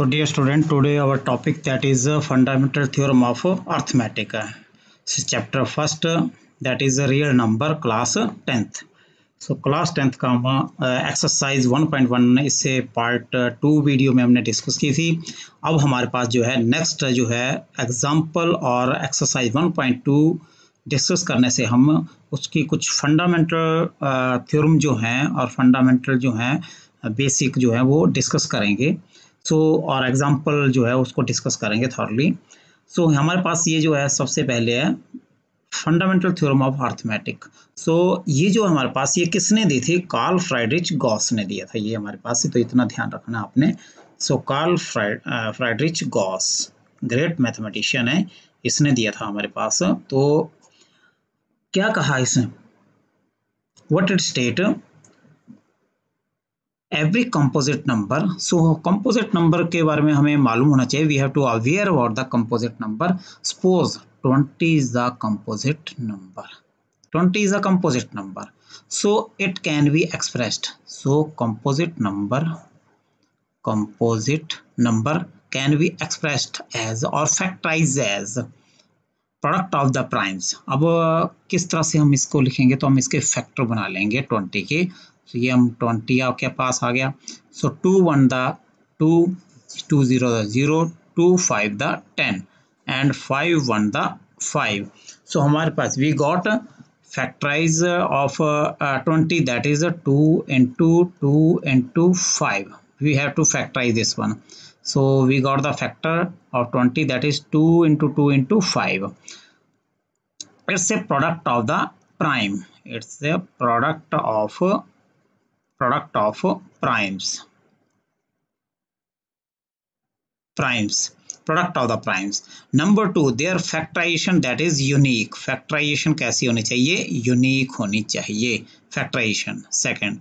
So dear student, today our topic that is fundamental theorem of arithmetic. So chapter first that is a real number class 10th. So class 10th का हम exercise 1.1 इससे part 2 video में हमने discuss की थी। अब हमारे पास जो है नेक्स्ट जो है एग्जाम्पल और एक्सरसाइज 1.2 डिस्कस करने से हम उसकी कुछ फंडामेंटल थ्योरम जो हैं और फंडामेंटल जो हैं बेसिक जो है वो डिस्कस करेंगे। और एग्जाम्पल जो है उसको डिस्कस करेंगे थॉरली। हमारे पास ये जो है सबसे पहले है फंडामेंटल थ्योरम ऑफ अर्थमेटिक। ये जो हमारे पास ये किसने दी थी? कार्ल फ्राइडरिच गॉस ने दिया था ये हमारे पास, तो इतना ध्यान रखना आपने। कार्ल फ्राइडरिच गॉस ग्रेट मैथमेटिशियन है, इसने दिया था हमारे पास। तो क्या कहा इसने? What it state every composite number. Composite number के बारे में हमें मालूम होना चाहिए। We have to aware about the composite number. Suppose 20 is the composite number. 20 is a composite number. So it can be expressed. So composite number can be expressed as or factorized as product of the primes. अब किस तरह से हम इसको लिखेंगे? तो हम इसके फैक्टर बना लेंगे 20 के। ये हम 20 आपके पास आ गया। 2 1 the 2, 2 0 the 0, 2 5 the 10 and 5 1 the 5। हमारे पास we got factorize of 20 that is 2 into 2 into 5। We have to factorize this one. We got the factor of 20 that is 2 into 2 into 5. It's a product of the prime. It's a product of primes. Product of the primes. Number 2, their factorization that is unique. Factorization कैसी होनी चाहिए? Unique होनी चाहिए factorization. Second,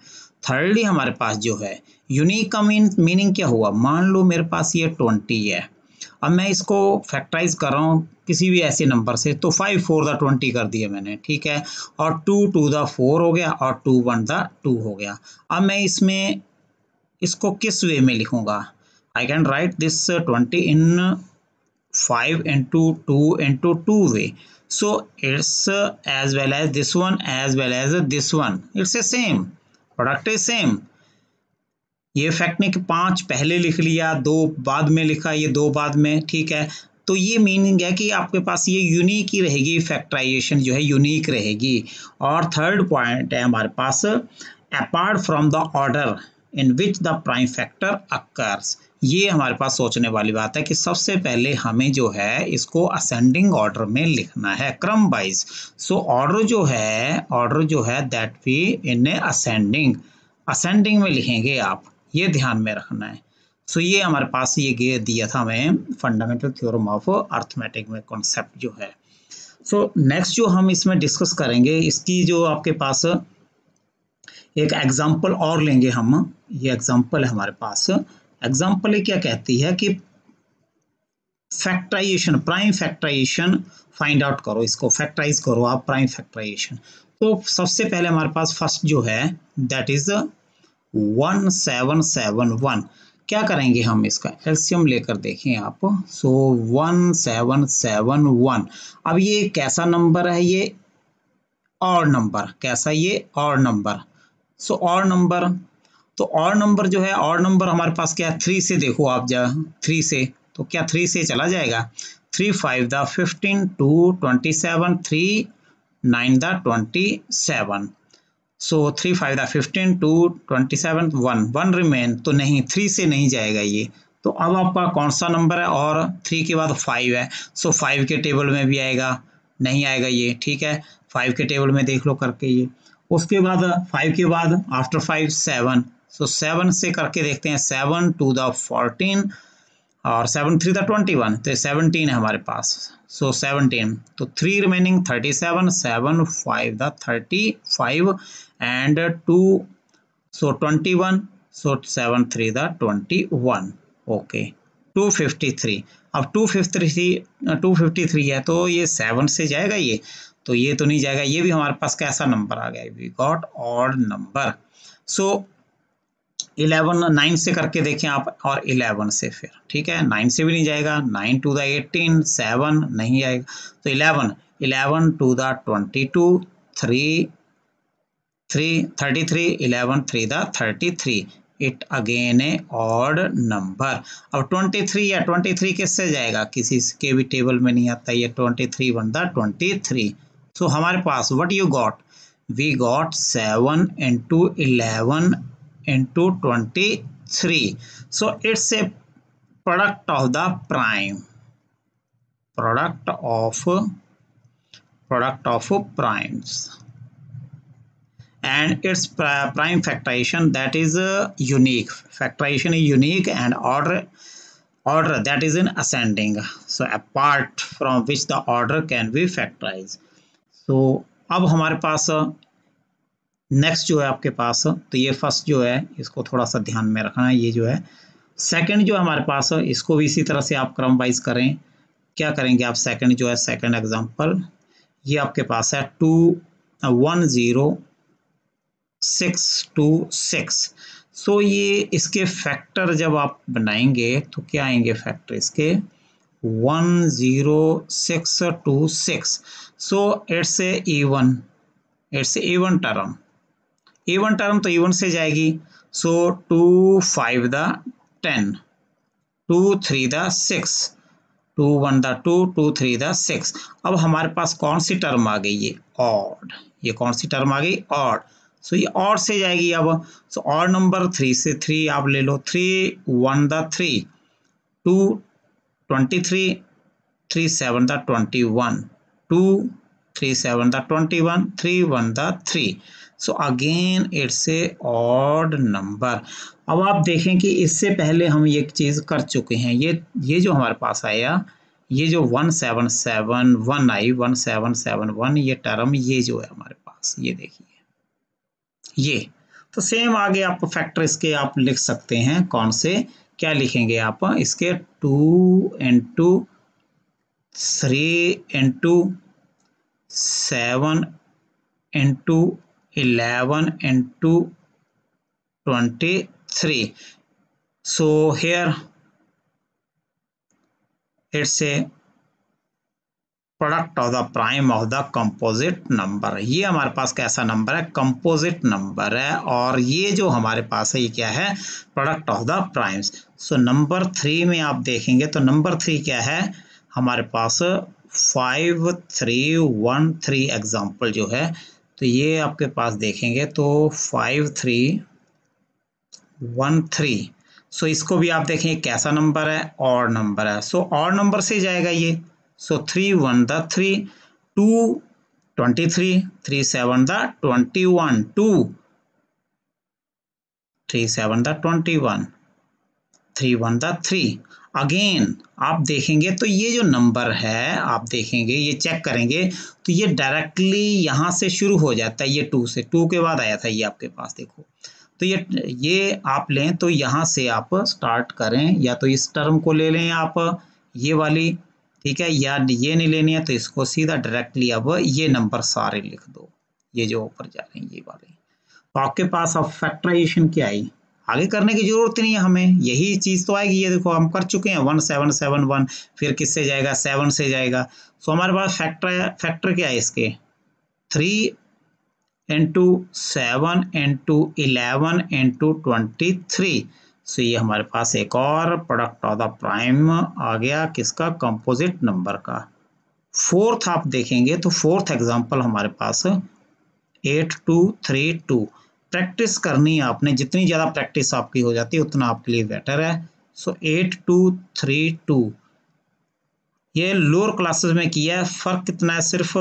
thirdly हमारे पास जो है unique का meaning क्या हुआ? मान लो मेरे पास ये 20 है, अब मैं इसको फैक्टराइज कर रहा हूँ किसी भी ऐसे नंबर से, तो 5 4 द 20 कर दिया मैंने, ठीक है, और 2 2 द 4 हो गया और 2 1 द 2 हो गया। अब मैं इसमें इसको किस वे में लिखूंगा? I can write this 20 in 5 into 2 into 2 way. So it's as well as this one as well as this one. It's the same. Product is same. ये फैक्ट ने कि 5 पहले लिख लिया, 2 बाद में लिखा, ये 2 बाद में, ठीक है। तो ये मीनिंग है कि आपके पास ये यूनिक ही रहेगी, फैक्टराइजेशन जो है यूनिक रहेगी। और थर्ड पॉइंट है हमारे पास apart from the order in which the prime factor occurs. ये हमारे पास सोचने वाली बात है कि सबसे पहले हमें जो है इसको असेंडिंग ऑर्डर में लिखना है, क्रम वाइज। ऑर्डर जो है दैट वी इन असेंडिंग में लिखेंगे आप, ये ध्यान में रखना है। ये हमारे पास ये दिया था हमें फंडामेंटल थ्योरम ऑफ अर्थमेटिक में कॉन्सेप्ट जो है। नेक्स्ट जो हम इसमें डिस्कस करेंगे, इसकी जो आपके पास एक एग्जांपल और लेंगे हम। ये एग्जांपल है हमारे पास। एग्जांपल ये क्या कहती है कि factorization, prime factorization find out करो, इसको फैक्टराइज करो आप, प्राइम फैक्टराइजेशन। तो सबसे पहले हमारे पास फर्स्ट जो है दैट इज 1771। क्या करेंगे हम? इसका एलसीएम लेकर देखें आप। 1771। अब ये कैसा नंबर है? ये और नंबर, कैसा? ये और नंबर। और नंबर, तो और नंबर जो है, और नंबर हमारे पास क्या है? 3 से देखो आप, जा 3 से, तो क्या 3 से चला जाएगा? 3 5 द 15, 2 27, 3 9 द 27। 3 5 द 15, 2 27, 1 रिमेन, तो नहीं, 3 से नहीं जाएगा ये। तो अब आपका कौन सा नंबर है? और 3 के बाद 5 है, 5 के टेबल में भी आएगा? नहीं आएगा ये, ठीक है। 5 के टेबल में देख लो करके ये। उसके बाद 5 के बाद आफ्टर 5 7, 7 से करके देखते हैं। 7 2 द 14 और 7 3 द 21, तो 17 है हमारे पास। 17, तो 3 remaining 37, 7 5 the 35 and 2 21, 7 3 the 21। Okay, 253। अब 253 है, तो ये 7 से जाएगा ये, तो ये तो नहीं जाएगा। ये भी हमारे पास कैसा नंबर आ गया? We got odd number. 11 9 से करके देखें आप और 11 से फिर, ठीक है, 9 से भी नहीं जाएगा, 9 टू द 18, 7 नहीं आएगा, तो 11 two the 22, 3 33, 11 3 the 33, it again a odd number. अब 23 या 23 किससे जाएगा, किसी के भी टेबल में नहीं आता, ये 23 1 द 23। सो हमारे पास what you got, we got 7 into 11 into 23, so it's a product of the prime, product of primes, and its prime factorization that is unique, factorization is unique, and order that is in ascending, so apart from which the order can be factorized। so अब हमारे पास next जो है आपके पास, तो ये first जो है इसको थोड़ा सा ध्यान में रखना है, ये जो है सेकंड जो हमारे पास है इसको भी इसी तरह से आप क्रम वाइज करें। क्या करेंगे आप, सेकंड जो है, सेकंड एग्जांपल ये आपके पास है 21626। सो ये इसके फैक्टर जब आप बनाएंगे तो क्या आएंगे फैक्टर इसके 10626। So it's a even, it's even term, even term तो इवन से जाएगी। सो 2 5 द 10, 2 3 द 6, 2 1 द 2, 2 3 द 6। अब हमारे पास कौन सी टर्म आ गई, ये ऑड, ये कौन सी टर्म आ गई, ऑड। सो ये ऑड से जाएगी अब। सो ऑड नंबर 3 से 3 आप ले लो, 3 1 the 3, 2 23, 3 7 the 21, 2 3 7 the 21, 3 1 the 3। So again it's a odd number. अब आप देखें कि इससे पहले हम ये चीज़ कर चुके हैं, ये जो हमारे पास आया, ये जो 1771 आई, 1771 ये टर्म, ये जो है हमारे पास, ये देखिए ये। तो सेम आगे आप फैक्टर इसके आप लिख सकते हैं, कौन से, क्या लिखेंगे आप इसके, 2 into 3 into 7 into 11 into 23। so here it's a product of the prime of the composite number. ये हमारे पास कैसा नंबर है, कंपोजिट नंबर है, और ये जो हमारे पास है ये क्या है, product of the primes. So number 3 में आप देखेंगे तो नंबर 3 क्या है हमारे पास, 5 3 1 3 एग्जाम्पल जो है, तो ये आपके पास देखेंगे तो 5 3 1 3। सो इसको भी आप देखें कैसा नंबर है, ऑड नंबर है। सो ऑड नंबर से जाएगा ये। सो 3 1 the 3, 2 23, 3 7 the 21, 2 3 7 the 21, 3 1 the 3। Again आप देखेंगे तो ये जो नंबर है आप देखेंगे, ये चेक करेंगे तो ये डायरेक्टली यहाँ से शुरू हो जाता है, ये 2 से, 2 के बाद आया था ये आपके पास, देखो तो ये आप लें तो यहाँ से आप स्टार्ट करें, या तो इस टर्म को ले लें आप, ये वाली, ठीक है, या ये नहीं लेनी है तो इसको सीधा डायरेक्टली अब ये नंबर सारे लिख दो, ये जो ऊपर जा रहे हैं ये वाले। तो आपके पास अब फैक्टराइजेशन क्या आई, आगे करने की जरूरत नहीं है हमें, यही चीज तो आएगी, ये देखो हम कर चुके हैं 1771, फिर किससे जाएगा, 7 से जाएगा। सो हमारे पास फैक्टर क्या है इसके, 3 into 7 into 11 into 23। सो ये हमारे पास एक और प्रोडक्ट ऑफ द प्राइम आ गया, किसका, कंपोजिट नंबर का। फोर्थ आप देखेंगे तो फोर्थ एग्जांपल हमारे पास 8232। प्रैक्टिस करनी है आपने, जितनी ज़्यादा प्रैक्टिस आपकी हो जाती है उतना आपके लिए बेटर है। सो 8232 ये लोअर क्लासेस में किया है, फर्क कितना है, सिर्फ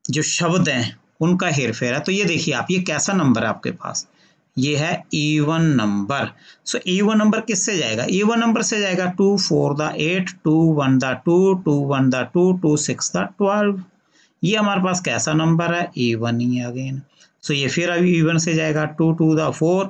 जो शब्द हैं उनका हेर फेर है। तो ये देखिए आप, ये कैसा नंबर है आपके पास, ये है even number. So even number किससे जाएगा, इवन नंबर से जाएगा 2 4 द 8, 2 1 द 2, 2 1 द 2, 2 6 द 12। ये हमारे पास कैसा नंबर है, इवन ही है अगेन। सो ये फिर अभी इवन से जाएगा 2 2 द 4,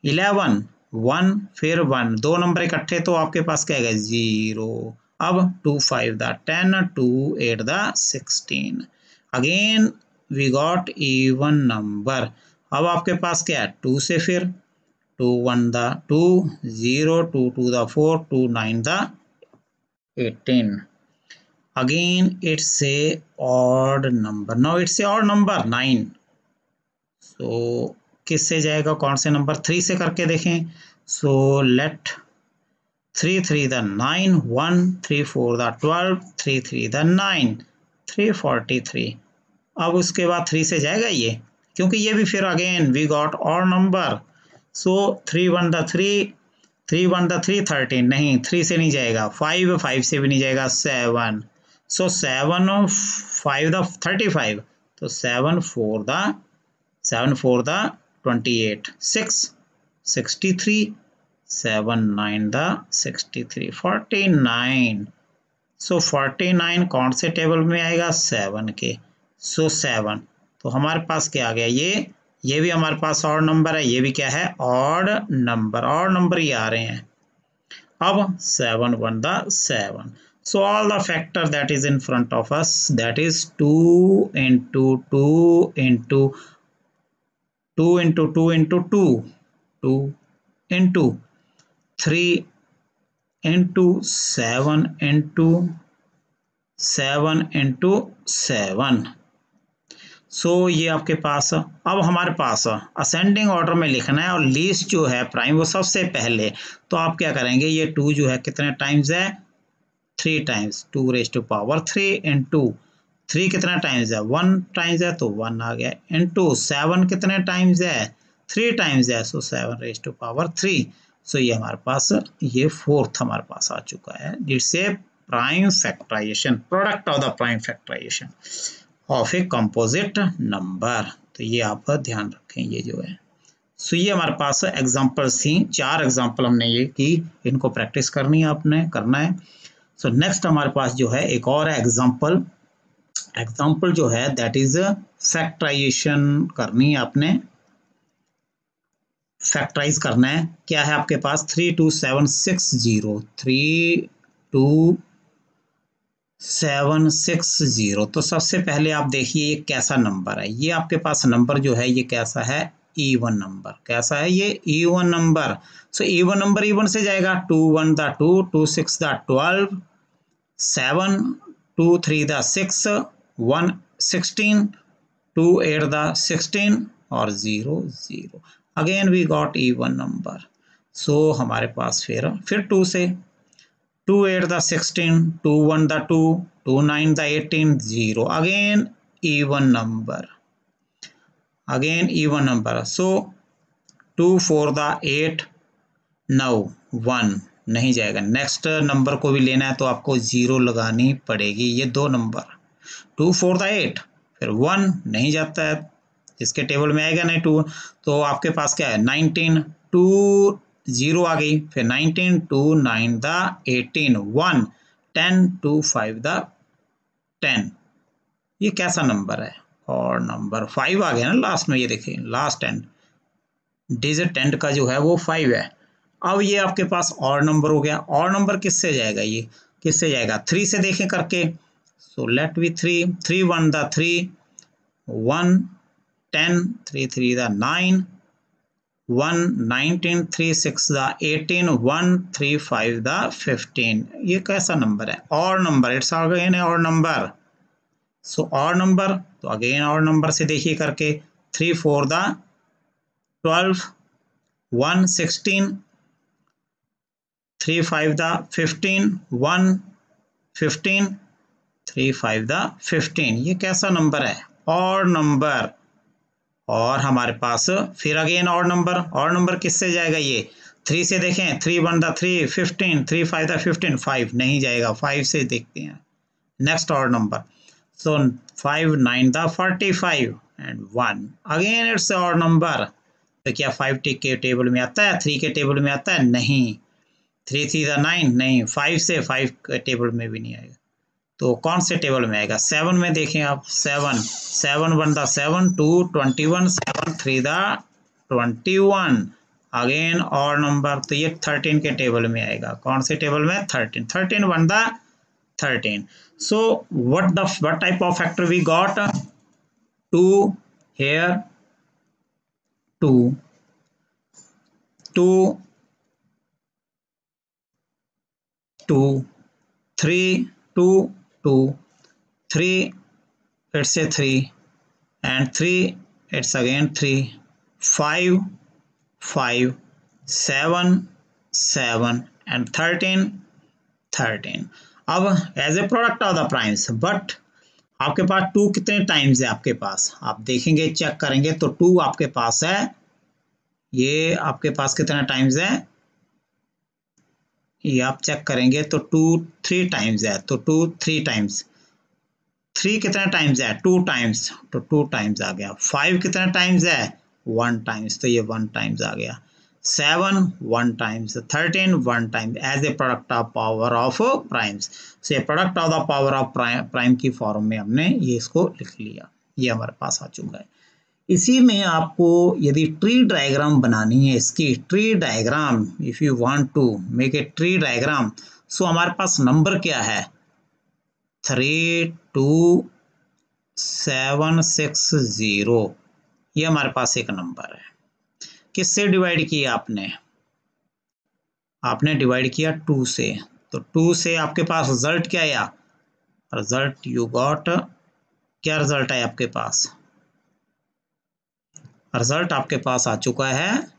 11 1 फिर 1, दो नंबर इकट्ठे तो आपके पास क्या है 0। अब 2 5 the 10, 2 8 the 16, again we got even number. अब आपके पास क्या है, 2 से फिर 2 1 the 2, 0, 2 2 the 4, 2 9 the 18. Again it's a odd number. Now it's a odd number 9. So किससे जाएगा, कौन से नंबर? 3 से करके देखें. So let 3 3 the 9, 1 3 4 the 12, 3 3 the 9, 343. अब उसके बाद 3 से जाएगा ये, क्योंकि ये भी फिर again we got odd number. So 3 1 the 3, 3 1 the 3 13. नहीं, 3 से नहीं जाएगा. 5 5 से भी नहीं जाएगा. 7. सो 7 5 the 35. तो 7 4 the 28. 6 63. 7 9 the 63. 49. सो 49 कौन से टेबल में आएगा? 7 के. सो 7. तो हमारे पास क्या आ गया? ये भी हमारे पास ऑड नंबर है, ये भी क्या है? Odd number. ऑड नंबर ये आ रहे हैं. अब 7 1 the 7. So all the factor that is in front of us, that is 2 into 2 into 2 into 2 into 2, 2 into 3 into 7 into 7 into 7. सो ये आपके पास. अब हमारे पास असेंडिंग ऑर्डर में लिखना है, और लीस्ट जो है प्राइम वो सबसे पहले. तो आप क्या करेंगे? ये 2 जो है कितने टाइम्स है? 3 times. 2 raise to power 3 into 3 कितना टाइम्स है? 1 टाइम्स है, तो 1 आ गया. इंटू 7 कितने टाइम्स है? 3 टाइम्स है, सो 7 रेज टू पावर 3. सो ये हमारे पास ये 4th हमारे पास आ चुका है. It's a prime factorization, product of the prime factorization of a composite number. तो ये आप ध्यान रखें, ये जो है. सो ये हमारे पास एग्जांपल्स थी. 4 एग्जांपल हमने ये की, इनको प्रैक्टिस करनी है, आपने करना है. सो नेक्स्ट हमारे पास जो है एक और है एग्जांपल. एग्जांपल जो है दैट इज फैक्टराइजेशन करनी है आपने. फैक्टराइज करना है. क्या है आपके पास? 32760. 32760. तो सबसे पहले आप देखिए ये कैसा नंबर है. ये आपके पास नंबर जो है ये कैसा है? Even number. कैसा है ये? Even number. So even number even से जाएगा. 2 1 the 2, 2 6 the 12, 7 2 3 the 6, 1 16, 2 8 the 16 और 0 0. Again we got even number. So हमारे पास फिर 2 से 2 8 the 16, 2 1 the 2, 2 9 the 18, 0. Again even number. Again even number. So 2 4 the 8, 9 1 नहीं जाएगा. नेक्स्ट नंबर को भी लेना है तो आपको 0 लगानी पड़ेगी. ये 2 नंबर. 2 4 the 8, फिर 1 नहीं जाता है, इसके टेबल में आएगा नहीं 2. तो आपके पास क्या है? 19 2 0 आ गई. फिर 19 2 9 the 18, 1 10 2 5 the 10. ये कैसा नंबर है? और नंबर 5 आ गया ना लास्ट में. ये देखिए लास्ट एंड डिजिट एंड का जो है वो 5 है. अब ये आपके पास और नंबर हो गया. और नंबर किससे जाएगा? ये किससे जाएगा? 3 से देखें करके. So let be 3 3 1 the 3, 1 10 3 3 the 9, 1 19 3 6 the 18, 1 3 5 the 15. ये कैसा नंबर है? और नंबर. इट्स अगेन और नंबर. सो और नंबर. तो अगेन और नंबर से देखिए करके. 3 4 the 12, 1 16, 3 5 the 15, 1 15, 3 5 the 15. ये कैसा नंबर है? और नंबर. और हमारे पास फिर अगेन और नंबर. और नंबर किससे जाएगा? ये 3 से देखें. 3 1 the 3, 15, 3 5 the 15, 5 नहीं जाएगा. 5 से देखते हैं नेक्स्ट और number. So 5 9 the 45 and 1. Again it's और नंबर. तो क्या 5 के टेबल में आता है? 3 के टेबल में आता है? नहीं. 3 3 the 9 नहीं. 5 से 5 के टेबल में भी नहीं आएगा. तो कौन से टेबल में आएगा? 7 में देखें आप. 7 7 1 the 7, 2 21, 7 3 the 21. अगेन और नंबर. तो ये 13 के टेबल में आएगा. कौन से टेबल में? 13. 13 1 the 13. So what type of factor we got? 2 here, 2 2, 2, 3, 2, 2, 3, it's a 3, and 3, it's again 3, 5, 5, 7, 7, and 13, 13. अब as a product of the primes, but आपके पास 2 कितने टाइम्स है आपके पास, आप देखेंगे चेक करेंगे तो 2 आपके पास है, ये आपके पास कितना टाइम्स है, ये आप चेक करेंगे तो 2 3 टाइम्स है, तो 2 3 टाइम्स, 3 कितना टाइम्स है 2 टाइम्स, तो 2 टाइम्स आ गया। 5 कितना टाइम्स है 1 टाइम्स, तो ये 1 टाइम्स आ गया। 7 1 times, 13 1 times as a product of power of primes. So ये product of the power of prime की फॉर्म में हमने ये इसको लिख लिया, ये हमारे पास आ चुका है। इसी में आपको यदि ट्री डायग्राम बनानी है, इसकी tree diagram, if you want to make a tree diagram, so हमारे पास नंबर क्या है 3 2 7 6 0, ये हमारे पास एक नंबर है। किससे डिवाइड किया आपने, आपने डिवाइड किया 2 से, तो 2 से आपके पास रिजल्ट क्या आया, रिजल्ट यू गॉट, क्या रिजल्ट है आपके पास, रिजल्ट आपके पास आ चुका है,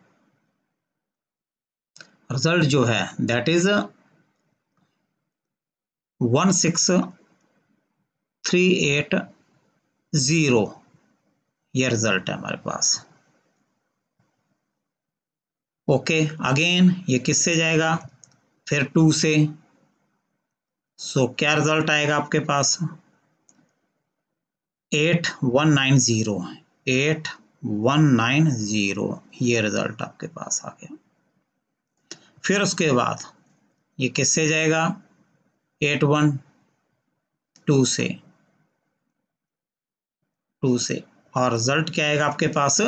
रिजल्ट जो है दैट इज 16380, ये रिजल्ट है हमारे पास। ओके अगेन ये किससे जाएगा, फिर 2 से, सो क्या रिजल्ट आएगा आपके पास 8190, 8190, ये रिजल्ट आपके पास आ गया। फिर उसके बाद ये किससे जाएगा 812 से, 2 से, और रिजल्ट क्या आएगा आपके पास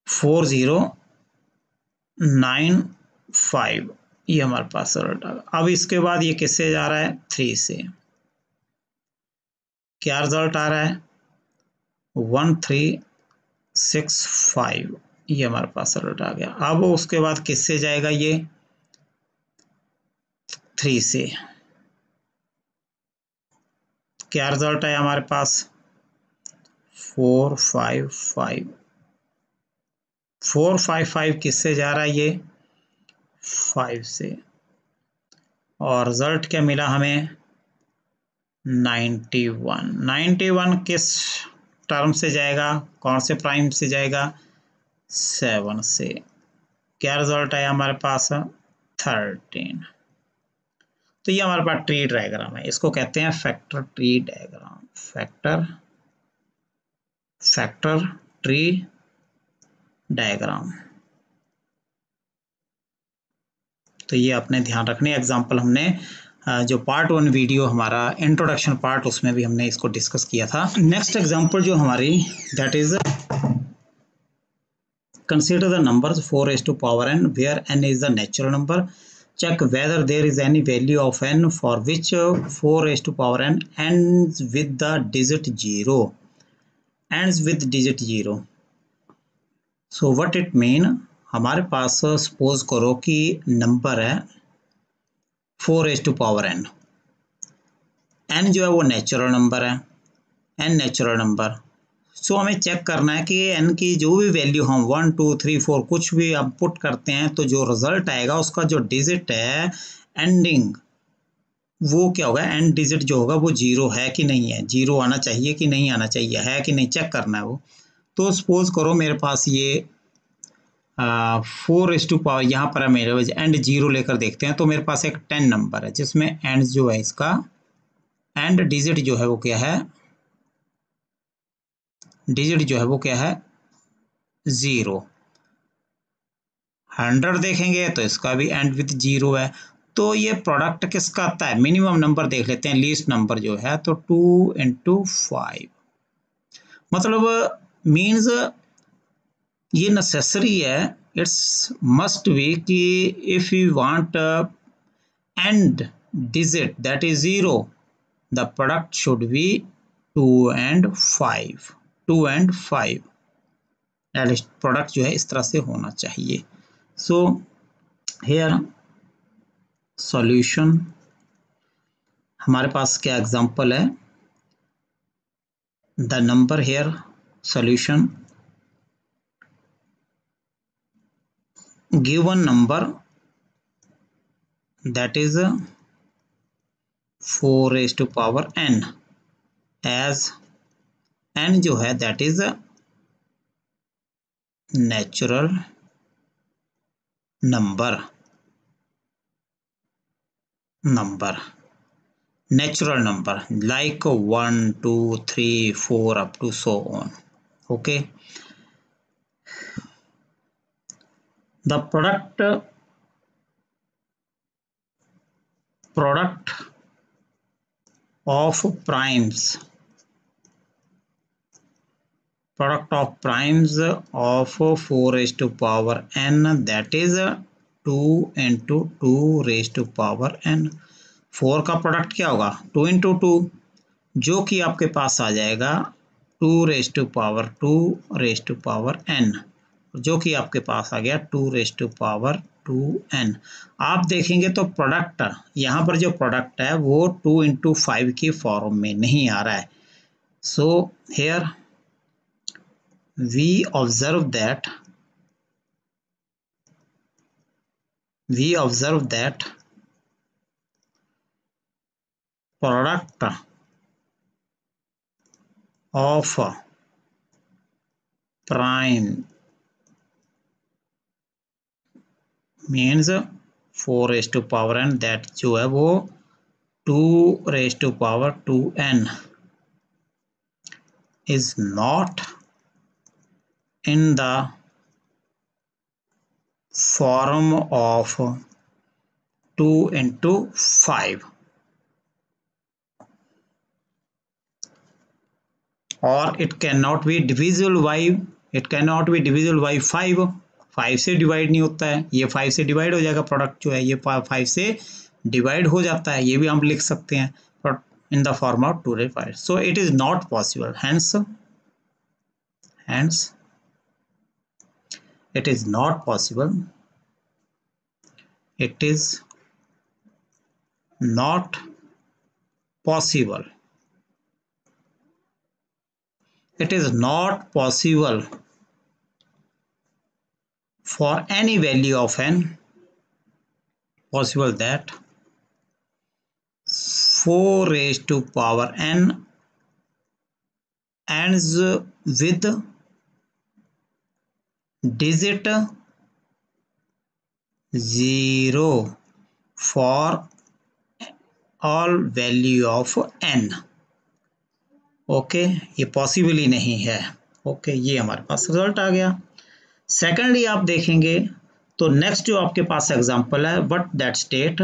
4095, ये हमारे पास रिजल्ट आ गया। अब इसके बाद ये किससे जा रहा है 3 से, क्या रिजल्ट आ रहा है 1365, ये हमारे पास रिजल्ट आ गया। अब उसके बाद किससे जाएगा ये 3 से, क्या रिजल्ट है हमारे पास 455, 455 किससे जा रहा है ये 5 से, और रिजल्ट क्या मिला हमें 91, 91 किस टर्म से जाएगा, कौन से प्राइम से जाएगा 7 से, क्या रिजल्ट आया हमारे पास 13। तो ये हमारे पास ट्री डायग्राम है, इसको कहते हैं factor tree diagram, factor tree diagram. तो ये अपने ध्यान रखने, एग्जाम्पल हमने जो पार्ट 1 वीडियो हमारा इंट्रोडक्शन पार्ट, उसमें भी हमने इसको डिस्कस किया था। नेक्स्ट एग्जाम्पल जो हमारी that is consider the numbers 4 raised to power n where n is the natural number. Check whether there is any value of n for which 4 raised to power n ends with the digit 0. Ends with digit 0. So what it mean, हमारे पास suppose करो कि number है 4 raised to power n, n जो है वो natural number है, n natural number. सो हमें check करना है कि n की जो भी वैल्यू हम 1 2 3 4 कुछ भी आप पुट करते हैं तो जो रिजल्ट आएगा उसका जो डिजिट है एंडिंग, वो क्या होगा, एंड डिजिट जो होगा वो 0 है कि नहीं है, 0 आना चाहिए कि नहीं आना चाहिए, है कि नहीं चेक करना है वो। तो सपोज करो मेरे पास ये 4 raised to पावर, यहाँ पर है मेरे पास एंड 0 लेकर देखते हैं, तो मेरे पास एक 10 नंबर है जिसमें एंड जो है इसका एंड डिजिट जो है वो क्या है, डिजिट जो है वो क्या है 0। 100 देखेंगे तो इसका भी एंड विथ 0 है। तो ये प्रोडक्ट किसका आता है, मिनिमम नंबर देख लेते हैं, लीस्ट नंबर जो है, तो 2 into 5, मतलब मीन्स ये नेसेसरी है, इट्स मस्ट बी कि if you want and digit that is 0, the product should be 2 and 5, 2 and 5, product जो है इस तरह से होना चाहिए। सो हेयर सॉल्यूशन हमारे पास क्या एग्जांपल है, the number here solution given number that is 4 raised to power n, as n जो है that is natural number natural number like 1 2 3 4 up to so on. Okay, the product of primes of 4 raised to power n, that is 2 into 2 raised to power n. 4 का product क्या होगा 2 into 2, जो कि आपके पास आ जाएगा 2 raised to power 2 raised to power n, जो कि आपके पास आ गया 2 raised to power 2n. आप देखेंगे तो प्रोडक्ट यहाँ पर जो प्रोडक्ट है वो 2 into 5 की फॉर्म में नहीं आ रहा है. So here we observe that product of prime means 4 raised to power n, that जो है वो 2 raised to power 2n is not in the form of 2 into 5 or it cannot be divisible by 5. 5 से divide नहीं होता है, ये 5 से divide हो जाएगा, प्रोडक्ट जो है ये 5 से डिवाइड हो जाता है, ये भी हम लिख सकते हैं in the form of 2 raised to 5. So it is not possible, hence it is not possible, it is not possible, it is not possible for any value of n possible that 4 raised to power n ends with digit 0 for all value of n. Okay, ये possible ही नहीं है. Okay, ये हमारे पास result आ गया. Secondly आप देखेंगे तो next जो आपके पास एग्जांपल है व्हाट दैट स्टेट,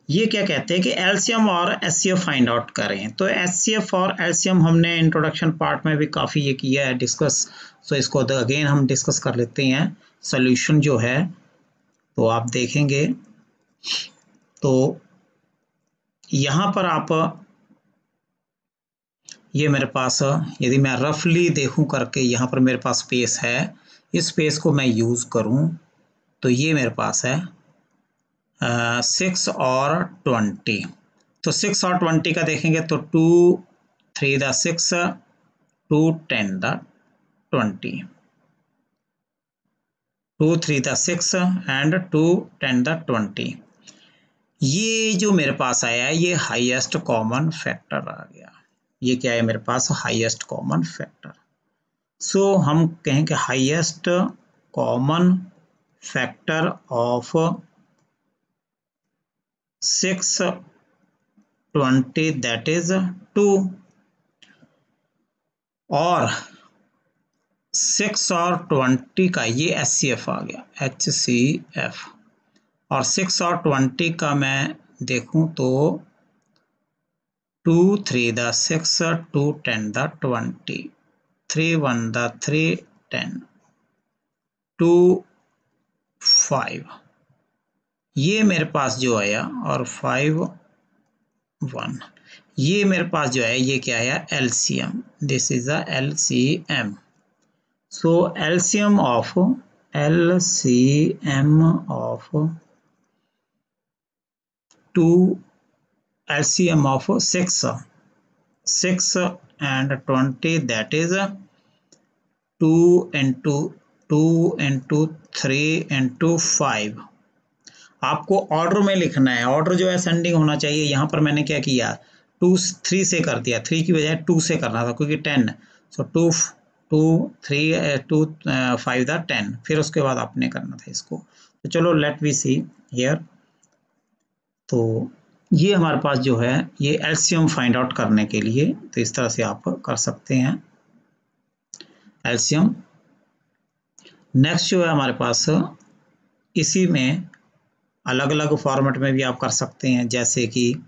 ये क्या कहते हैं कि एलसीएम और एचसीएफ फाइंड आउट करें. तो एचसीएफ और एलसीएम हमने इंट्रोडक्शन पार्ट में भी काफ़ी ये किया है डिस्कस, सो इसको अगेन हम डिस्कस कर लेते हैं. सोल्यूशन जो है तो आप देखेंगे तो यहाँ पर आप ये मेरे पास यदि मैं रफली देखूं करके यहाँ पर मेरे पास स्पेस है, इस स्पेस को मैं यूज़ करूं तो ये मेरे पास है 6 और 20. तो 6 और 20 का देखेंगे तो 2 3 the 6 2 10 the 20, 2 3 the 6 and 2 10 the 20. ये जो मेरे पास आया है ये हाईएस्ट कॉमन फैक्टर आ गया. ये क्या है मेरे पास हाईएस्ट कॉमन फैक्टर. सो हम कहें कि highest common factor of 6 20 that is 2 और 6 और 20 का ये HCF आ गया HCF, और 6 और 20 का मैं देखूं तो 2 3 द 6 2 10 द 20, 3 1 द 3 10, 2 5 ये मेरे पास जो आया और 5 1 ये मेरे पास जो है ये क्या आया LCM. This is a LCM. So LCM of two LCM of 6 and 20, that is 2 into 3 into 5। आपको ऑर्डर में लिखना है, ऑर्डर जो है असेंडिंग होना चाहिए। यहाँ पर मैंने क्या किया, 3 से कर दिया, 3 की बजाय 2 से करना था क्योंकि 10। सो 2 2 3 2 5 था 10, फिर उसके बाद आपने करना था इसको। तो चलो लेट वी सी हियर। तो ये हमारे पास जो है ये एलसीएम फाइंड आउट करने के लिए, तो इस तरह से आप कर सकते हैं एलसीएम। नेक्स्ट जो है हमारे पास इसी में अलग अलग फॉर्मेट में भी आप कर सकते हैं, जैसे कि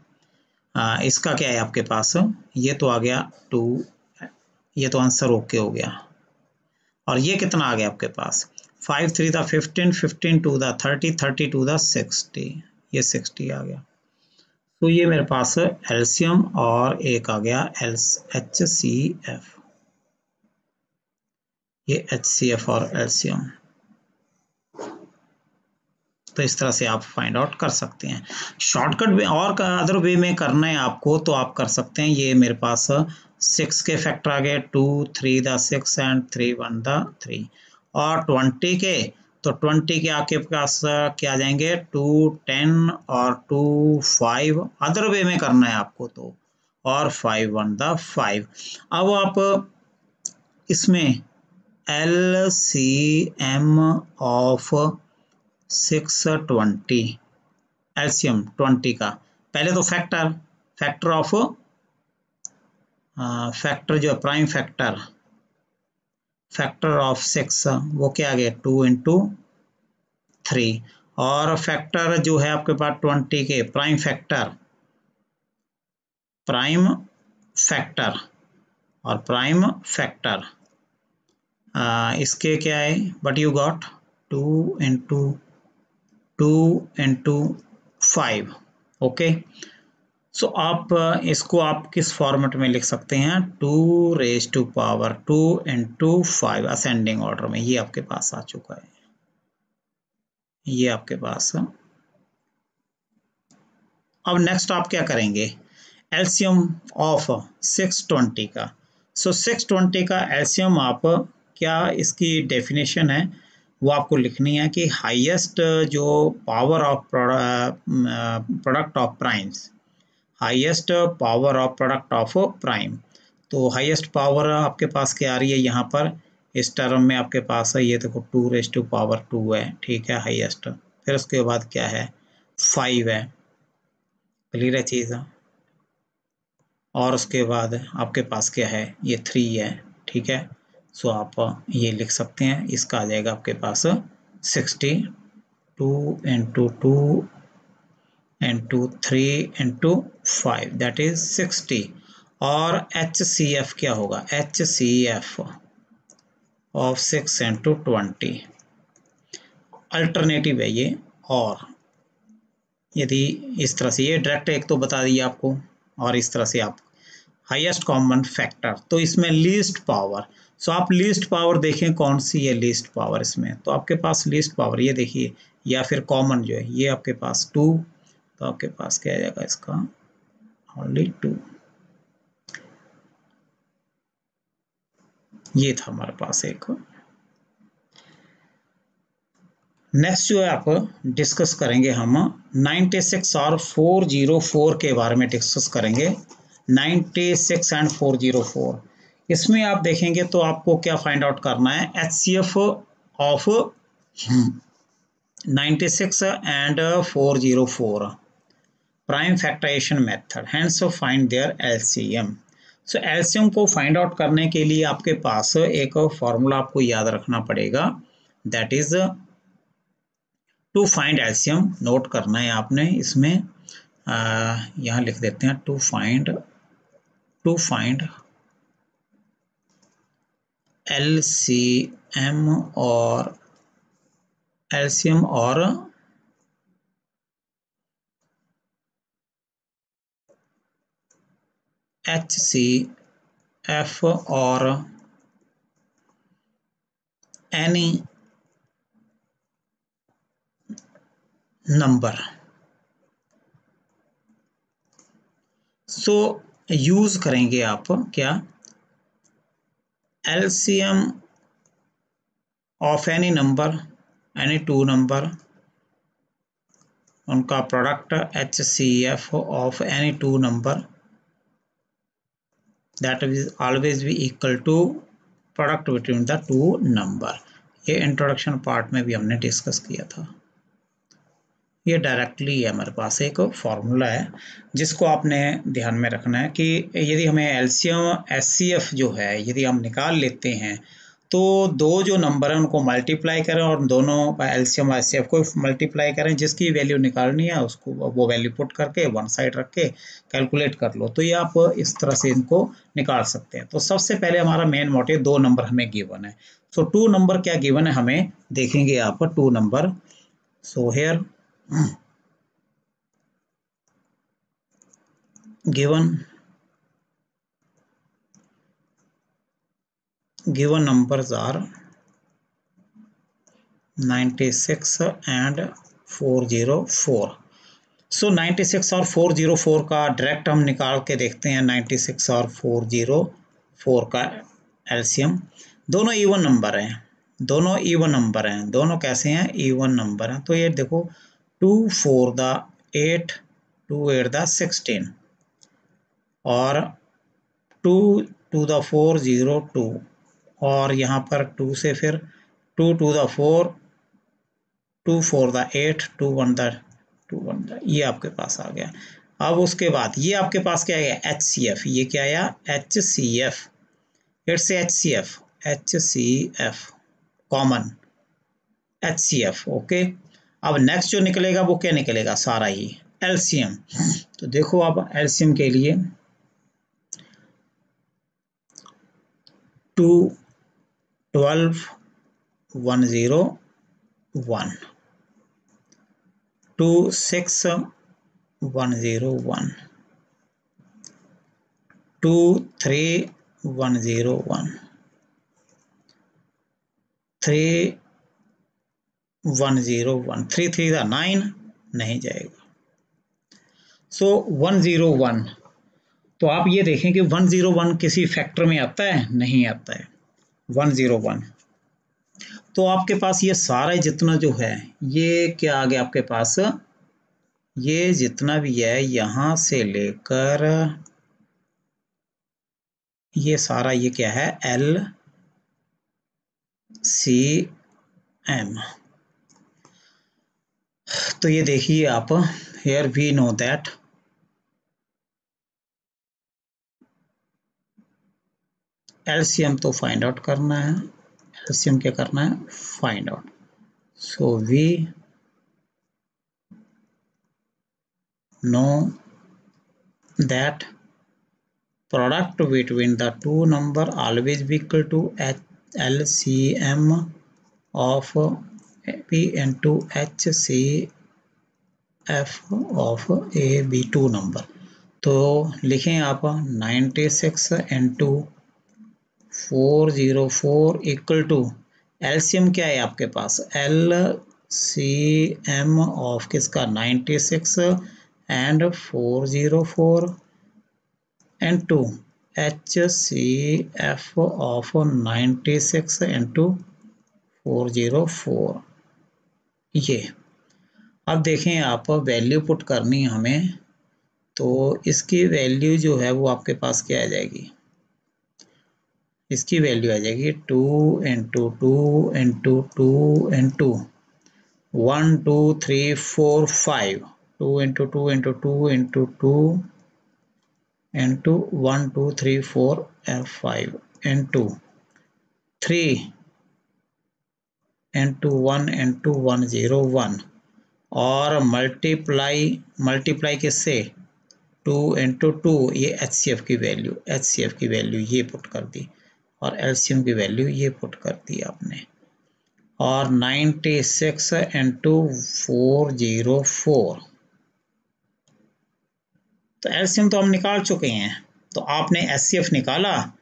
इसका क्या है आपके पास, ये तो आ गया 2, ये तो आंसर ओके हो गया। और ये कितना आ गया आपके पास, 5 3 था 15, 15 2 था 30, 30 2 था 60, ये 60 आ गया। तो ये मेरे पास एलसीएम और एक आ गया HCF, ये HCF और एलसीएम। तो इस तरह से आप फाइंड आउट कर सकते हैं। शॉर्टकट में और अदर वे में करना है आपको तो आप कर सकते हैं। ये मेरे पास 6 के फैक्टर आ गए, 2 3 द 6 एंड 3 1 द 3। और 20 के, तो 20 के आपके पास क्या आ जाएंगे, 2 10 और 2 5। अदर वे में करना है आपको तो, और 5 1 द 5। अब आप इसमें LCM ऑफ 620, एलसीएम 20 का, पहले तो फैक्टर ऑफ फैक्टर जो है प्राइम फैक्टर ऑफ 6, वो क्या आ गया 2 into 3। और फैक्टर जो है आपके पास 20 के प्राइम फैक्टर और प्राइम फैक्टर, इसके क्या है, but you got 2 into 2 into 5। Okay, so आप इसको आप किस फॉर्मेट में लिख सकते हैं, 2⁻² into 5 असेंडिंग ऑर्डर में। ये आपके पास आ चुका है, ये आपके पास। अब नेक्स्ट आप क्या करेंगे, एलसीएम ऑफ 620 का। सो 620 का एलसीएम आप क्या, इसकी डेफिनेशन है वो आपको लिखनी है कि हाईएस्ट जो power of product of primes, highest power of product of prime. तो हाईएस्ट पावर आपके पास क्या आ रही है यहाँ पर, इस टर्म में आपके पास है, ये देखो 2⁻², है, ठीक है, हाईएस्ट। फिर उसके बाद क्या है, 5 है, क्लियर है चीज़। और उसके बाद आपके पास क्या है, ये 3 है, ठीक है। सो आप ये लिख सकते हैं, इसका आ जाएगा आपके पास 60, 2 into 2 into 3 into 5, that is 60। और HCF क्या होगा, HCF ऑफ 6 into 20, अल्टरनेटिव है ये। और यदि इस तरह से, ये डायरेक्ट एक तो बता दिया आपको, और इस तरह से आप हाईएस्ट कॉमन फैक्टर, तो इसमें लीस्ट पावर। सो आप लीस्ट पावर देखें कौन सी है लीस्ट पावर इसमें, तो आपके पास लीस्ट पावर ये देखिए, या फिर कॉमन जो है ये आपके पास 2, तो आपके पास क्या आ जाएगा इसका, ओनली 2। ये था हमारे पास एक। नेक्स्ट जो है आप डिस्कस करेंगे हम 96 और 404 के बारे में डिस्कस करेंगे। 96 एंड 404, इसमें आप देखेंगे तो आपको क्या फाइंड आउट करना है, HCF of 96 and 404 prime factorization method, hence find their LCM। So LCM को फाइंड आउट करने के लिए आपके पास एक फॉर्मूला आपको याद रखना पड़ेगा, that is to find LCM. Note करना है आपने इसमें, यहाँ लिख देते हैं टू फाइंड एलसीएम और HCF और एनी नंबर। सो यूज करेंगे आप क्या, LCM of any number, any two number, उनका product HCF of any two number that is always be equal to product between the two number. ये introduction part में भी हमने discuss किया था। ये डायरेक्टली है, हमारे पास एक फॉर्मूला है जिसको आपने ध्यान में रखना है कि यदि हमें एलसीएम HCF जो है यदि हम निकाल लेते हैं तो दो जो नंबर हैं उनको मल्टीप्लाई करें और दोनों एलसीएम HCF को मल्टीप्लाई करें, जिसकी वैल्यू निकालनी है उसको वो वैल्यू पुट करके वन साइड रख के कैलकुलेट कर लो। तो ये आप इस तरह से इनको निकाल सकते हैं। तो सबसे पहले हमारा मेन मोटिव दो नंबर हमें गिवन है। सो टू नंबर क्या गिवन है हमें देखेंगे आप two number. So here given numbers are 96 and 404। सो 96 और 404 का डायरेक्ट हम निकाल के देखते हैं। 96 और 404 का एलसीएम, दोनों इवन नंबर हैं, दोनों इवन नंबर हैं, दोनों कैसे हैं, इवन नंबर हैं। तो ये देखो 2 4 द 8, 2 8 द 16 और 2 2 द 4 0 2 और यहाँ पर 2 से फिर 2 2 द 4, 2 4 द 8, 2 1 द 2 1 द, ये आपके पास आ गया। अब उसके बाद ये आपके पास क्या आया, HCF। ये क्या आया, HCF। It's HCF common HCF। Okay, अब नेक्स्ट जो निकलेगा वो क्या निकलेगा, सारा ही LCM। तो देखो आप LCM के लिए 2 12 101, 2 6 101, 2 3 101, 3 101, 3 3 का 9 नहीं जाएगा। सो 101, तो आप ये देखें कि 101 किसी फैक्टर में आता है, नहीं आता है 101। तो आपके पास ये सारा जितना जो है ये क्या आ गया आपके पास, ये जितना भी है यहां से लेकर ये सारा ये क्या है, LCM। तो ये देखिए आप, here we know that LCM तो फाइंड आउट करना है, LCM क्या करना है, find out. So we know that product between the two number always be equal to LCM of P into HCF of AB two number। तो लिखें आप 96 into 404 equal to LCM क्या है आपके पास, LCM ऑफ किसका 96 and 404 into HCF of 96 into 404। ये अब देखें आप वैल्यू पुट करनी है हमें, तो इसकी वैल्यू जो है वो आपके पास क्या आ जाएगी, इसकी वैल्यू आ जाएगी 2 into 2 into 2 into 1 2 3 4 5, 2 into 2 into 2 into 2 into 1 2 3 4 5 into 3 into 1 into 101 और मल्टीप्लाई किससे 2 इंटू 2, ये HCF की वैल्यू ये पुट कर दी और LCM की वैल्यू ये पुट कर दी आपने, और 96 इंटू 404। तो LCM तो हम निकाल चुके हैं, तो आपने HCF निकाला,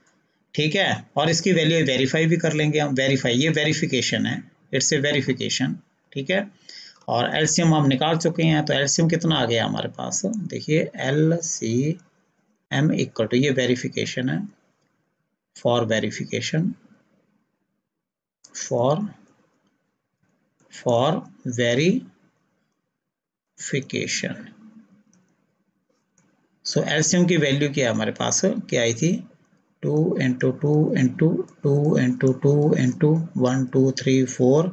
ठीक है, और इसकी वैल्यू वेरीफाई भी कर लेंगे हम, वेरीफाई ये वेरिफिकेशन है, इट्स ए वेरिफिकेशन, ठीक है। और एलसीएम हम निकाल चुके हैं, तो एलसीएम कितना आ गया हमारे पास, देखिए एलसीएम इक्वल टू, ये वेरिफिकेशन है, for verification, for verification. So LCM की वैल्यू क्या है हमारे पास, क्या आई थी, 2 into 2 into 2 into 2 into 1 2 3 4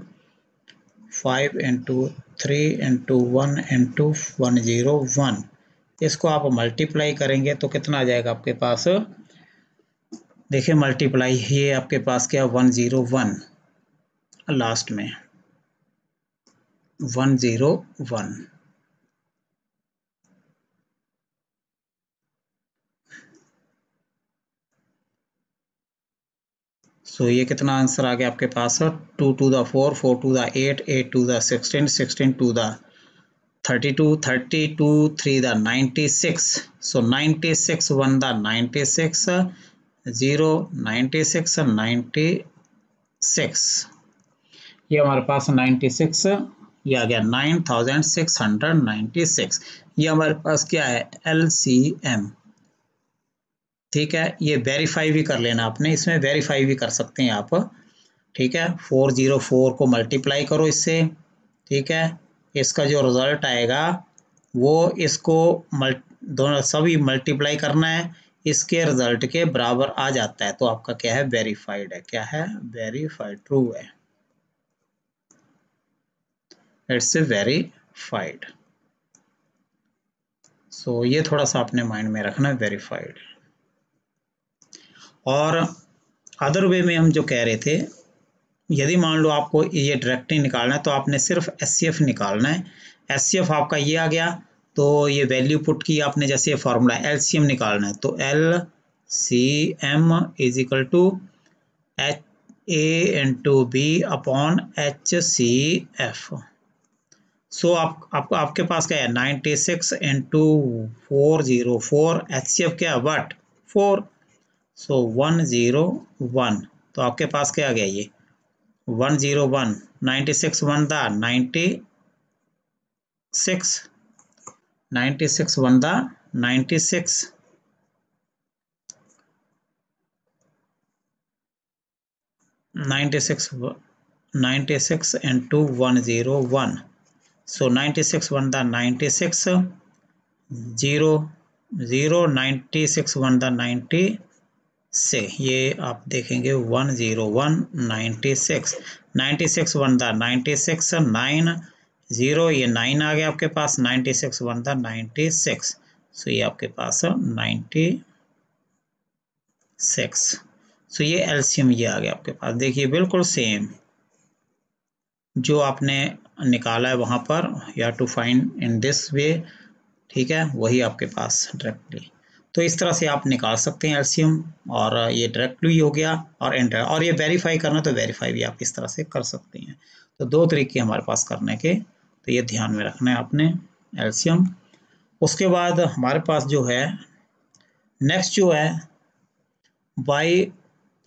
5 into 3 into 1 into 101। इसको आप मल्टीप्लाई करेंगे तो कितना आ जाएगा आपके पास, देखिए मल्टीप्लाई, ये आपके पास क्या 101, लास्ट में 101। सो ये कितना आंसर आ गया आपके पास, 2 two the 4 4 two the 8 8 two the 16 16 two the 32 32 3 the 96, so 96 1 the 96 0 96 96, ये हमारे पास 96, ये आ गया 9696, ये हमारे पास क्या है LCM, ठीक है। ये वेरीफाई भी कर लेना आपने, इसमें वेरीफाई भी कर सकते हैं आप, ठीक है। 404 को मल्टीप्लाई करो इससे, ठीक है, इसका जो रिजल्ट आएगा वो इसको दोनों सभी मल्टीप्लाई करना है, इसके रिजल्ट के बराबर आ जाता है, तो आपका क्या है, वेरीफाइड है, क्या है, वेरीफाइड, ट्रू है, इट्स वेरीफाइड। सो ये थोड़ा सा अपने माइंड में रखना है, वेरीफाइड। और अदर वे में हम जो कह रहे थे, यदि मान लो आपको ये डायरेक्टली निकालना है तो आपने सिर्फ एचसीएफ निकालना है, एचसीएफ आपका ये आ गया, तो ये वैल्यू पुट की आपने, जैसे ये फॉर्मूला एलसीएम निकालना है, तो LCM is equal to H A into B upon H C F. So आपके पास क्या है, 96 इंटू 404, एचसीएफ क्या है, वट 4, सो 101, तो आपके पास क्या आ गया, ये 101, 96 1 दा 96, 96 1 दा 96, 96 into 101, so 96 1 दा 96, 0 0 96 1 दा 90 से, ये आप देखेंगे 101 96 96 1 दा 96 9 0, ये 9 आ गया आपके पास, 96 1 दा 96, सो ये आपके पास 96, सो ये एलसीएम ये आ गया आपके पास, देखिए बिल्कुल सेम जो आपने निकाला है वहाँ पर, या to find in this way, ठीक है, वही आपके पास डायरेक्टली, तो इस तरह से आप निकाल सकते हैं एलसीएम, और ये डायरेक्टली हो गया, और एंटर, और ये वेरीफाई करना तो वेरीफाई भी आप इस तरह से कर सकते हैं। तो दो तरीके हमारे पास करने के, तो ये ध्यान में रखना है आपने, एलसीएम। उसके बाद हमारे पास जो है नेक्स्ट जो है by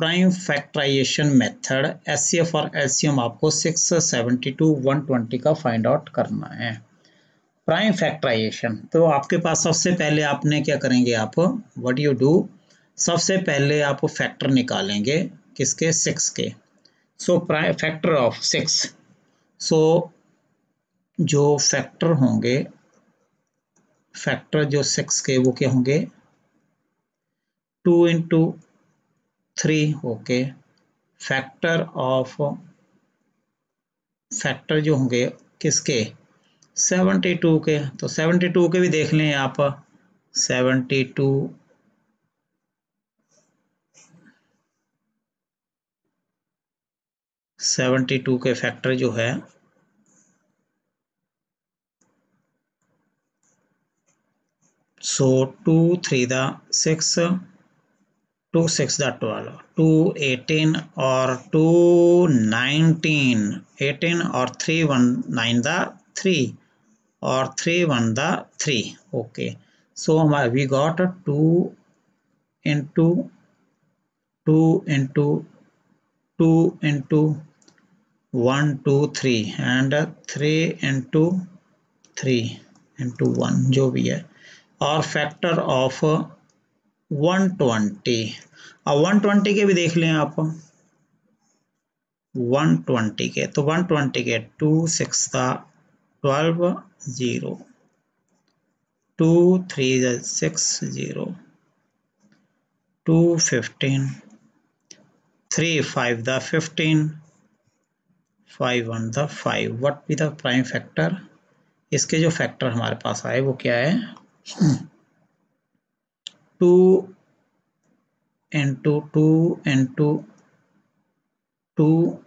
prime factorization method, HCF और एलसीएम आपको 672 120 का फाइंड आउट करना है। प्राइम फैक्टराइजेशन, तो आपके पास सबसे पहले आपने क्या करेंगे, आप व्हाट यू डू, सबसे पहले आप फैक्टर निकालेंगे, किसके, 6 के, सो प्राइम फैक्टर ऑफ 6, सो जो फैक्टर होंगे, फैक्टर जो 6 के वो क्या होंगे, 2 into 3, okay, factor of, factor जो होंगे किसके, 72 के, तो 72 के भी देख लें आप, 72 72 के फैक्टर जो है, सो 2 3 द 6 2 6 द 12 2 18 और 2 19 18 और 3 1 9 द 3 और 3 1 द 3, ओके, सो हमारा we got 2 into 2 into 2 into 1 2 3 and 3 into 3 into 1 जो भी है, और फैक्टर ऑफ 120। अब 120 के भी देख लें आप, 120 के, तो 120 के 2 6 12 0, 2 3 6 0, 2 15, 3 5 15, 5 1 5। What be the prime factor? इसके जो फैक्टर हमारे पास आए वो क्या है? 2 into 2 into 2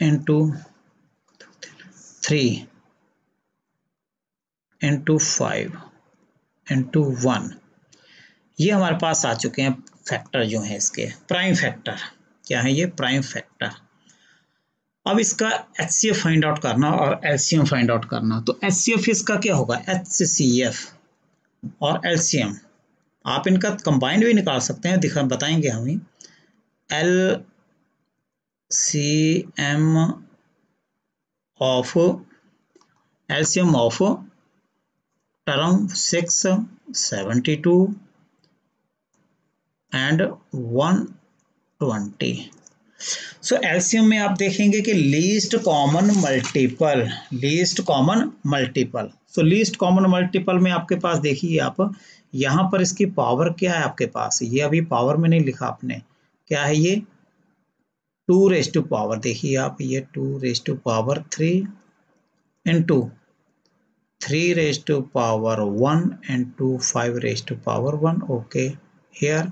into 3 into 5 into 1। ये हमारे पास आ चुके हैं फैक्टर जो है इसके, प्राइम फैक्टर। क्या है ये? Prime factor. अब इसका HCF फाइंड आउट करना और LCM फाइंड आउट करना। तो HCF इसका क्या होगा? HCF और LCM आप इनका कंबाइंड भी निकाल सकते हैं, दिखा बताएंगे हम ही। LCM of term 672 and 120। So LCM में आप देखेंगे कि least common multiple, least common multiple. So least common multiple में आपके पास देखिए आप, यहाँ पर इसकी पावर क्या है आपके पास? ये अभी पावर में नहीं लिखा आपने, क्या है ये? 2 रेज़ टू पावर। देखिए आप, ये 2 raise to power 3 into 3 raised to power 1 into 5 raised to power 1। okay, here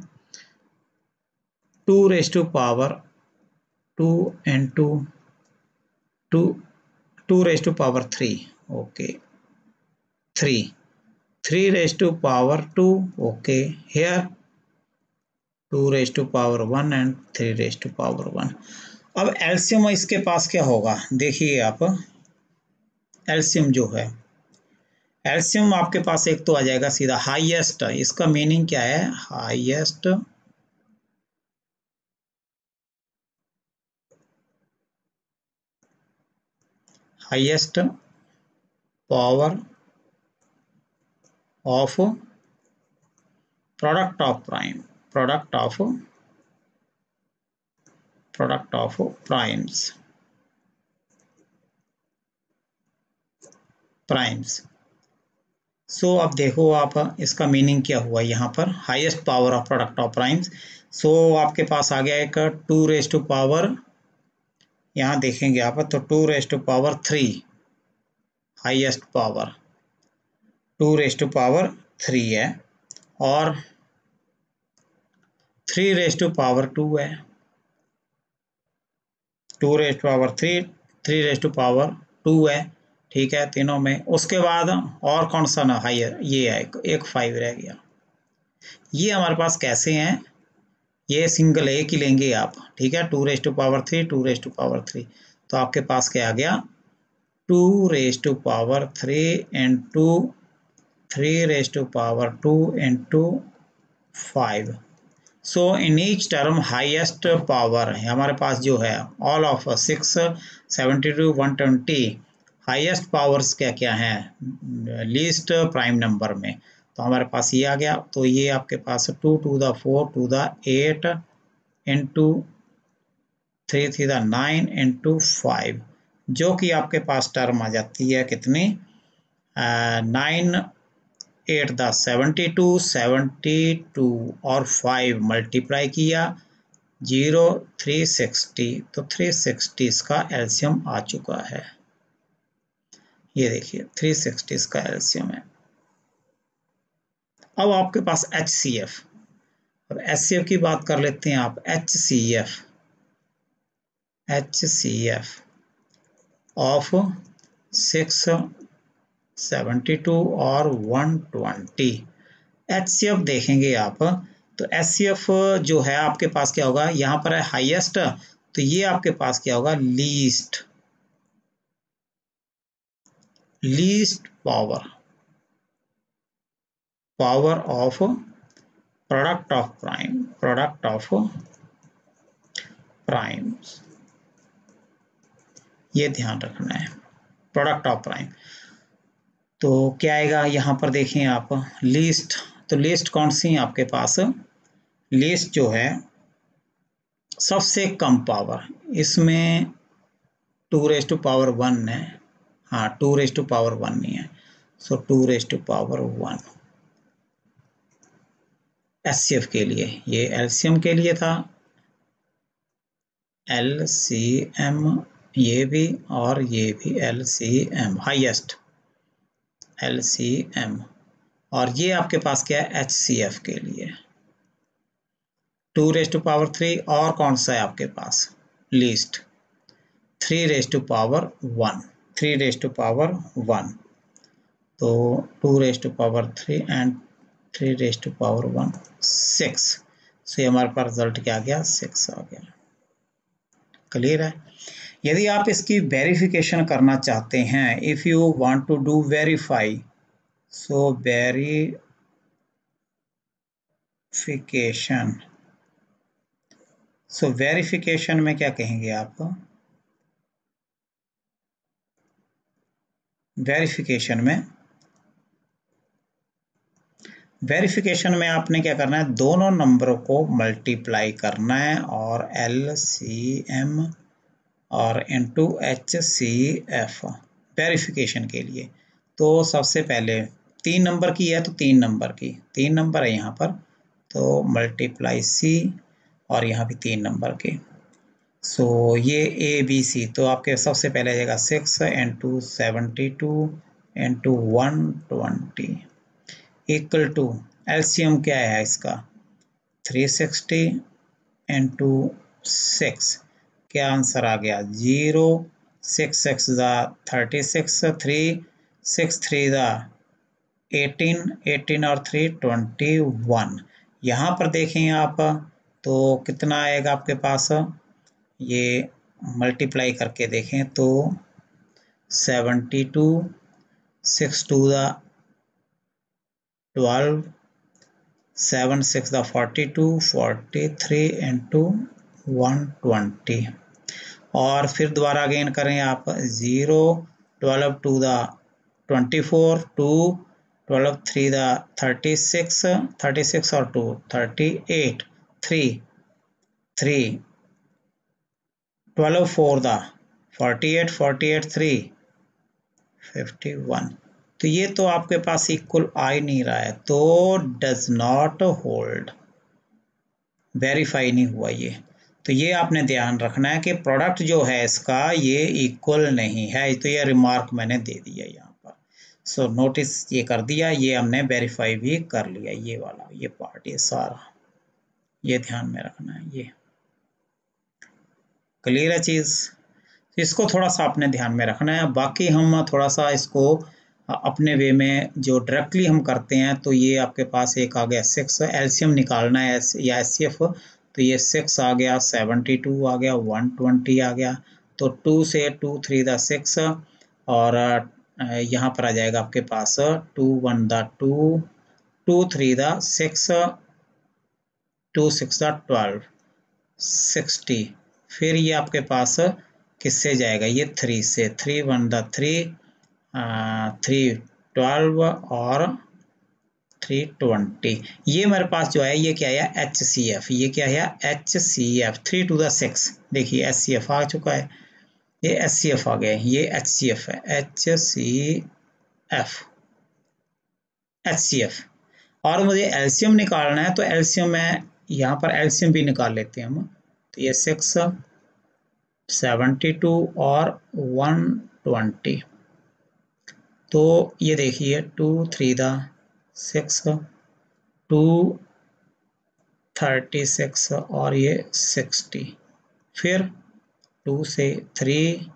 2 raised to power 2 into 2 raised to power 3। okay, 3 raised to power 2। okay, here 2 raised to power 1 and 3 raised to power 1। अब LCM इसके पास क्या होगा? देखिए आप, LCM जो है, LCM आपके पास एक तो आ जाएगा सीधा हाईएस्ट। इसका मीनिंग क्या है? Highest highest power of product of prime, product of primes, primes. So अब देखो आप, इसका मीनिंग क्या हुआ यहाँ पर? Highest power of product of primes. So आपके पास आ गया एक 2 रेज़ टू पावर, यहाँ देखेंगे आप तो 2 raise to power 3 highest power, 2 raise to power 3 है, और 3 रेज़ टू पावर 2 है, 2 raise to power 3, 3 raise to power 2 है। ठीक है, तीनों में। उसके बाद और कौन सा ना हायर? ये है एक 5 रह गया। ये हमारे पास कैसे हैं? ये सिंगल एक ही लेंगे आप। ठीक है, 2 raise to power 3, 2 raise to power 3। तो आपके पास क्या आ गया? 2 raise to power 3 into 3 raise to power 2 into 5। So in each term highest power है हमारे पास जो है, ऑल ऑफ 6 72 120 हाईएस्ट पावर्स क्या क्या हैं लीस्ट प्राइम नंबर में। तो हमारे पास ये आ गया। तो ये आपके पास 2 to the 4 to the 8 into 3 3 the 9 into 5, जो कि आपके पास टर्म आ जाती है कितनी? 9 8 द 72 72 और 5 मल्टीप्लाई किया 0 360। तो 360 इसका एलसीएम आ चुका है। ये देखिए 360 इसका एलसीएम है। अब आपके पास HCF, अब HCF की बात कर लेते हैं आप। HCF ऑफ 672 और 120। HCF देखेंगे आप, तो HCF जो है आपके पास क्या होगा? यहाँ पर है हाईएस्ट, तो ये आपके पास क्या होगा? Least, least power, power of product of prime, product of primes, ये ध्यान रखना है, प्रोडक्ट ऑफ प्राइम। तो क्या आएगा यहाँ पर देखें आप, लीस्ट, तो लीस्ट कौन सी है आपके पास, लीस्ट जो है सबसे कम पावर, इसमें 2⁻1 है, हाँ 2⁻1 नहीं है, सो 2⁻1 एचसीएफ के लिए, ये एलसीएम के लिए था, एलसीएम ये भी और ये भी एलसीएम हाईएस्ट एलसीएम, और ये आपके पास क्या है एचसीएफ के लिए 2⁻3, और कौन सा है आपके पास लीस्ट 3⁻1, 3⁻1, तो 2⁻3 एंड 3⁻1 6, सो हमारे पास रिजल्ट क्या आ गया 6 आ गया। क्लियर है। यदि आप इसकी वेरिफिकेशन करना चाहते हैं, if you want to do verify, so verification, so verification में क्या कहेंगे आप, वेरिफिकेशन में आपने क्या करना है, दोनों नंबरों को मल्टीप्लाई करना है और LCM और इनटू HCF वेरिफिकेशन के लिए। तो सबसे पहले 3 नंबर की है तो 3 नंबर की, 3 नंबर है यहाँ पर, तो मल्टीप्लाई C और यहाँ भी 3 नंबर के, सो ये ABC, तो आपके सबसे पहले आ जाएगा 6 into 72 into 120 equal to, LCM क्या है इसका 360 इंटू 6, क्या आंसर आ गया 0, 6 6 36, 3 6 3 18, 18 और 3 21। यहाँ पर देखें आप तो कितना आएगा आपके पास, ये मल्टीप्लाई करके देखें तो 72, 6 2 12, 7 6 42, 43 इंटू 120, और फिर दोबारा अगेन करें आप 0, 12 2 24, 2 12 3 36, 36 और 2 38, 3 3 12 4 48, 48 3 51, तो ये तो आपके पास इक्वल आ ही नहीं रहा है, तो डज नॉट होल्ड, वेरीफाई नहीं हुआ ये। तो ये आपने ध्यान रखना है कि प्रोडक्ट जो है इसका ये इक्वल नहीं है, तो ये रिमार्क मैंने दे दिया यहाँ पर, सो नोटिस ये कर दिया, ये हमने वेरीफाई भी कर लिया, ये वाला ये पार्ट ये सारा, ये ध्यान में रखना है। ये क्लियर है चीज़, इसको थोड़ा सा आपने ध्यान में रखना है। बाकी हम थोड़ा सा इसको अपने वे में जो डायरेक्टली हम करते हैं, तो ये आपके पास एक आ गया 6, एलसीएम निकालना है या एचसीएफ, तो ये 6 आ गया, 72 आ गया, 120 आ गया, तो 2 से 2 3 6, और यहाँ पर आ जाएगा आपके पास 2 1 2, 2 3 6, 2 6 12, 60, फिर ये आपके पास किससे जाएगा, ये 3 से, 3 1 3, 3 12 और 320, ये मेरे पास जो है ये क्या है HCF, ये क्या है HCF 3 2 6, देखिए HCF आ चुका है, ये HCF आ गया, ये HCF है, HCF, और मुझे एलसीएम निकालना है, तो एलसीएम में यहाँ पर एलसीएम भी निकाल लेते हैं हम, तो ये 6 72 और 120, तो ये देखिए 2 3 6, 2 36 और ये 60, फिर 2 से 3,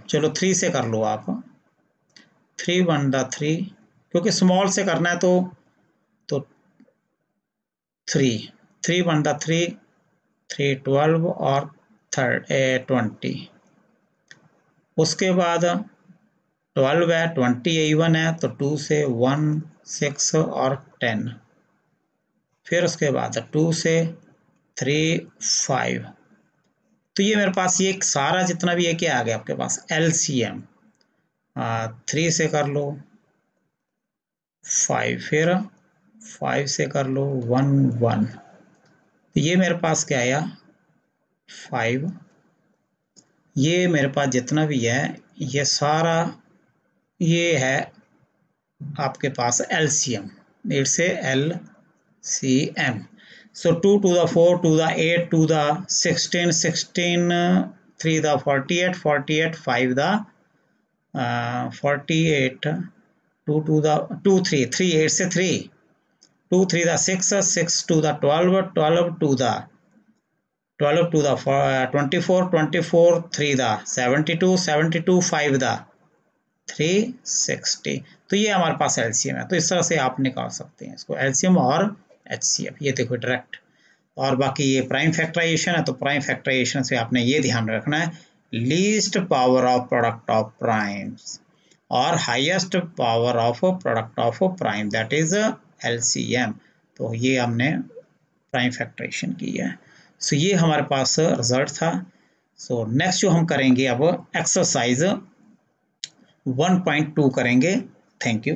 चलो 3 से कर लो आप, 3 1 3, क्योंकि स्मॉल से करना है तो 3 3 1 3, 3 12 और 20, उसके बाद 12 है, 20 A1 है, तो 2 से 1 6 और 10, फिर उसके बाद 2 से 3 5। तो ये मेरे पास ये सारा जितना भी है क्या आ गया आपके पास LCM। 3 से कर लो 5, फिर 5 से कर लो 1 1। तो ये मेरे पास क्या आया 5। ये मेरे पास जितना भी है ये सारा ये है आपके पास LCM। It's a LCM। So 2 to the 4 to the 8 to the 16 16 3 the 48 48 5 the 48 2 to the 2 3 3 8 से 3 2 3 the 6 6 to the 12 12 to the 12 to the 24 24 3 the 72 72 5 the 360। तो ये हमारे पास LCM है। तो इस तरह से आप निकाल सकते हैं इसको LCM और HCF। ये देखो डायरेक्ट। और बाकी ये प्राइम फैक्टराइजेशन है, तो प्राइम फैक्टराइजेशन से आपने ये ध्यान रखना है least power of product of primes और highest power of product of prime, that is LCM। तो ये हमने प्राइम फैक्टराइजेशन की है। सो ये हमारे पास रिजल्ट था। सो नेक्स्ट जो हम करेंगे अब एक्सरसाइज 1.2 करेंगे। Thank you.